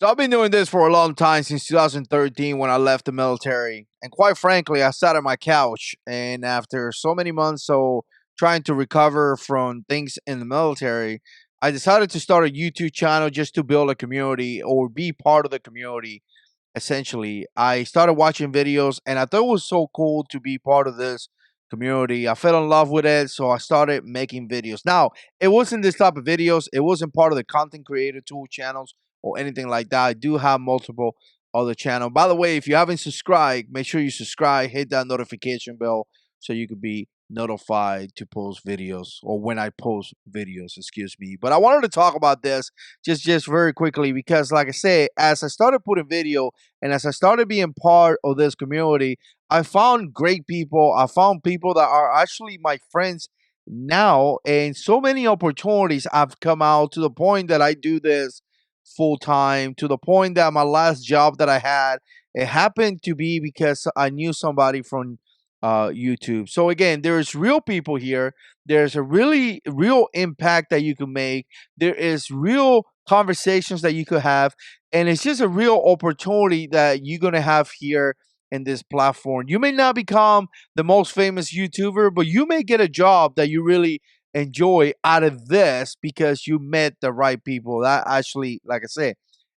So I've been doing this for a long time, since 2013 when I left the military. And quite frankly, I sat on my couch, and after so many months so trying to recover from things in the military, I decided to start a YouTube channel just to build a community or be part of the community. Essentially, I started watching videos and I thought it was so cool to be part of this community. I fell in love with it, so I started making videos. Now, it wasn't this type of videos, it wasn't part of the content creator tool channels or anything like that. I do have multiple other channels. By the way, if you haven't subscribed, make sure you subscribe, hit that notification bell so you could be notified to post videos, or when I post videos, excuse me. But I wanted to talk about this just very quickly because, like I said, as I started putting video and as I started being part of this community, I found great people. I found people that are actually my friends now, and so many opportunities have come out to the point that I do this full time, to the point that my last job that I had, it happened to be because I knew somebody from YouTube. So again, there's real people here. There's a really real impact that you can make. There is real conversations that you could have, and it's just a real opportunity that you're gonna have here in this platform. You may not become the most famous YouTuber, but you may get a job that you really enjoy out of this because you met the right people. That actually, like I said,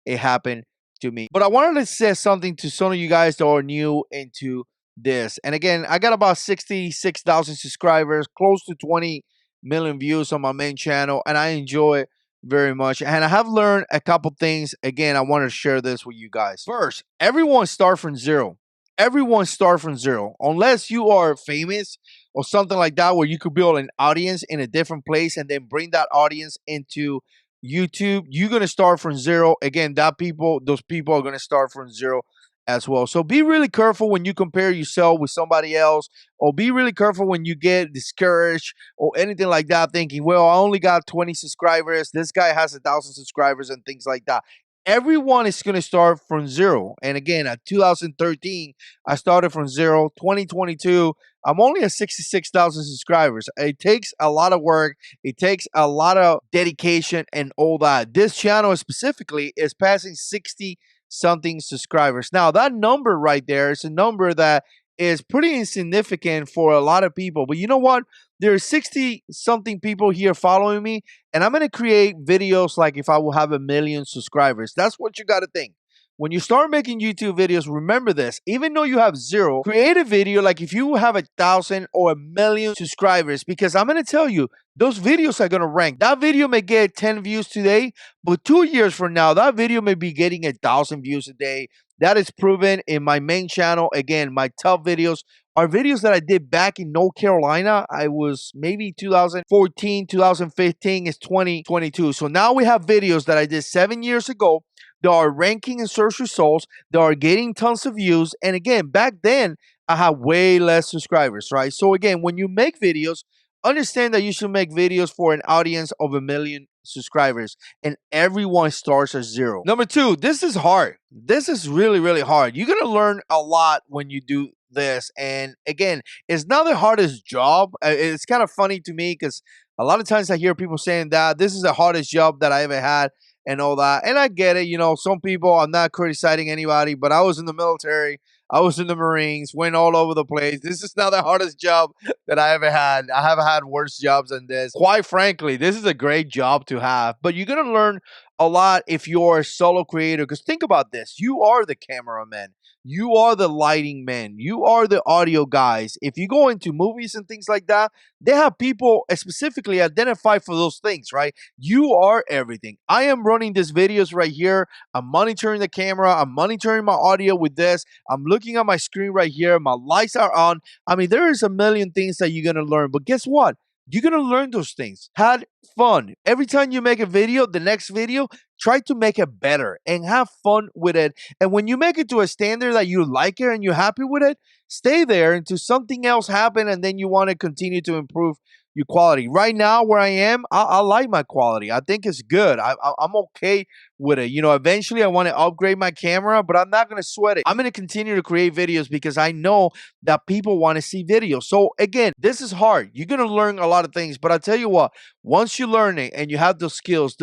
it happened to me. But I wanted to say something to some of you guys that are new into this. And again, I got about 66,000 subscribers, close to 20 million views on my main channel, and I enjoy it very much. And I have learned a couple things. Again, I want to share this with you guys. First, everyone start from zero. Everyone start from zero. Unless you are famous or something like that, where you could build an audience in a different place and then bring that audience into YouTube, you're gonna start from zero. Again, those people are gonna start from zero as well. So be really careful when you compare yourself with somebody else, or be really careful when you get discouraged or anything like that, thinking, well, I only got 20 subscribers, this guy has 1,000 subscribers, and things like that. Everyone is going to start from zero. And again, at 2013, I started from zero. 2022, I'm only at 66,000 subscribers. It takes a lot of work, it takes a lot of dedication and all that. This channel specifically is passing 60 something subscribers. Now, that number right there is a number that is pretty insignificant for a lot of people. But you know what? There are 60 something people here following me, and I'm going to create videos like if I will have 1 million subscribers. That's what you got to think. When you start making YouTube videos, remember this. Even though you have zero, create a video like if you have 1,000 or 1 million subscribers, because I'm going to tell you, those videos are going to rank. That video may get 10 views today, but 2 years from now, that video may be getting 1,000 views a day. That is proven in my main channel. Again, my top videos are videos that I did back in North Carolina. I was maybe 2014, 2015, it's 2022. So now we have videos that I did 7 years ago that are ranking in search results, that are getting tons of views. And again, back then, I had way less subscribers, right? So again, when you make videos, understand that you should make videos for an audience of 1 million subscribers, and everyone starts at zero. Number two, this is hard. This is really hard. You're gonna learn a lot when you do this. And again, it's not the hardest job. It's kind of funny to me because a lot of times I hear people saying that this is the hardest job that I ever had and all that. And I get it. You know, some people, I'm not criticizing anybody, but I was in the military. I was in the Marines, went all over the place. This is not the hardest job that I ever had. I have had worse jobs than this. Quite frankly, this is a great job to have, but you're going to learn a lot if you're a solo creator. Because think about this, you are the cameraman, you are the lighting man, you are the audio guys. If you go into movies and things like that, they have people specifically identified for those things, right? You are everything. I am running these videos right here. I'm monitoring the camera, I'm monitoring my audio with this, I'm looking at my screen right here, my lights are on. I mean, there is a million things that you're going to learn, but guess what? You're going to learn those things. Had fun. Every time you make a video, the next video, try to make it better and have fun with it. And when you make it to a standard that you like it and you're happy with it, stay there until something else happens and then you want to continue to improve your quality. Right now, where I am, I like my quality. I think it's good. I'm okay with it. You know, eventually I want to upgrade my camera, but I'm not going to sweat it. I'm going to continue to create videos because I know that people want to see videos. So again, this is hard. You're going to learn a lot of things, but I'll tell you what, once you learn it and you have those skills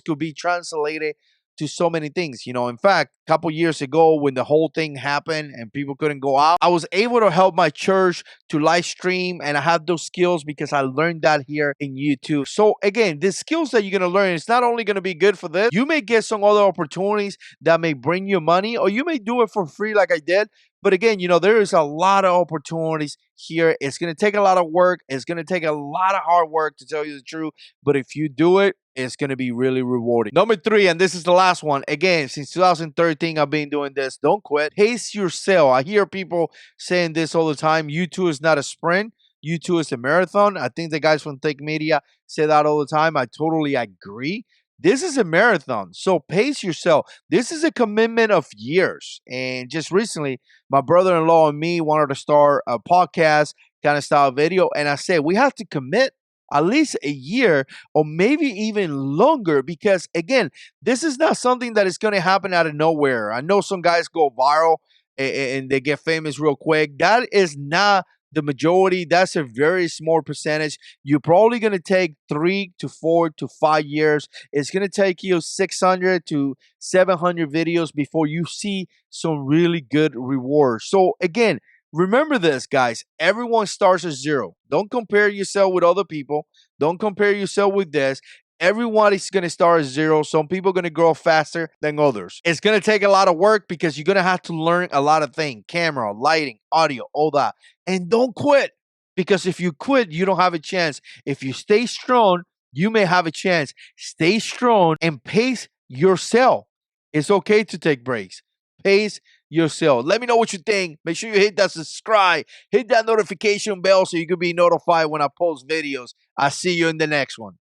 could be translated to so many things. In fact, a couple years ago when the whole thing happened and people couldn't go out, I was able to help my church to live stream, and I have those skills because I learned that here in YouTube. So again, the skills that you're going to learn is not only going to be good for this, you may get some other opportunities that may bring you money, or you may do it for free like I did. But again, there is a lot of opportunities here. It's going to take a lot of work. It's going to take a lot of hard work, to tell you the truth. But if you do it, it's going to be really rewarding. Number 3, and this is the last one. Again, since 2013, I've been doing this. Don't quit. Pace yourself. I hear people saying this all the time. YouTube is not a sprint. YouTube is a marathon. I think the guys from Think Media say that all the time. I totally agree. This is a marathon, so pace yourself. This is a commitment of years. And just recently, my brother-in-law and me wanted to start a podcast kind of style video. And I said, we have to commit at least a year or maybe even longer, because again, this is not something that is going to happen out of nowhere. I know some guys go viral and they get famous real quick. That is not the majority. That's a very small percentage. You're probably going to take 3 to 4 to 5 years. It's going to take you 600 to 700 videos before you see some really good rewards. So again, remember this, guys. Everyone starts at zero. Don't compare yourself with other people. Don't compare yourself with this. Everyone is going to start at zero. Some people are going to grow faster than others. It's going to take a lot of work because you're going to have to learn a lot of things. Camera, lighting, audio, all that. And don't quit, because if you quit, you don't have a chance. If you stay strong, you may have a chance. Stay strong and pace yourself. It's okay to take breaks. Pace yourself. Let me know what you think. Make sure you hit that subscribe. Hit that notification bell so you can be notified when I post videos. I'll see you in the next one.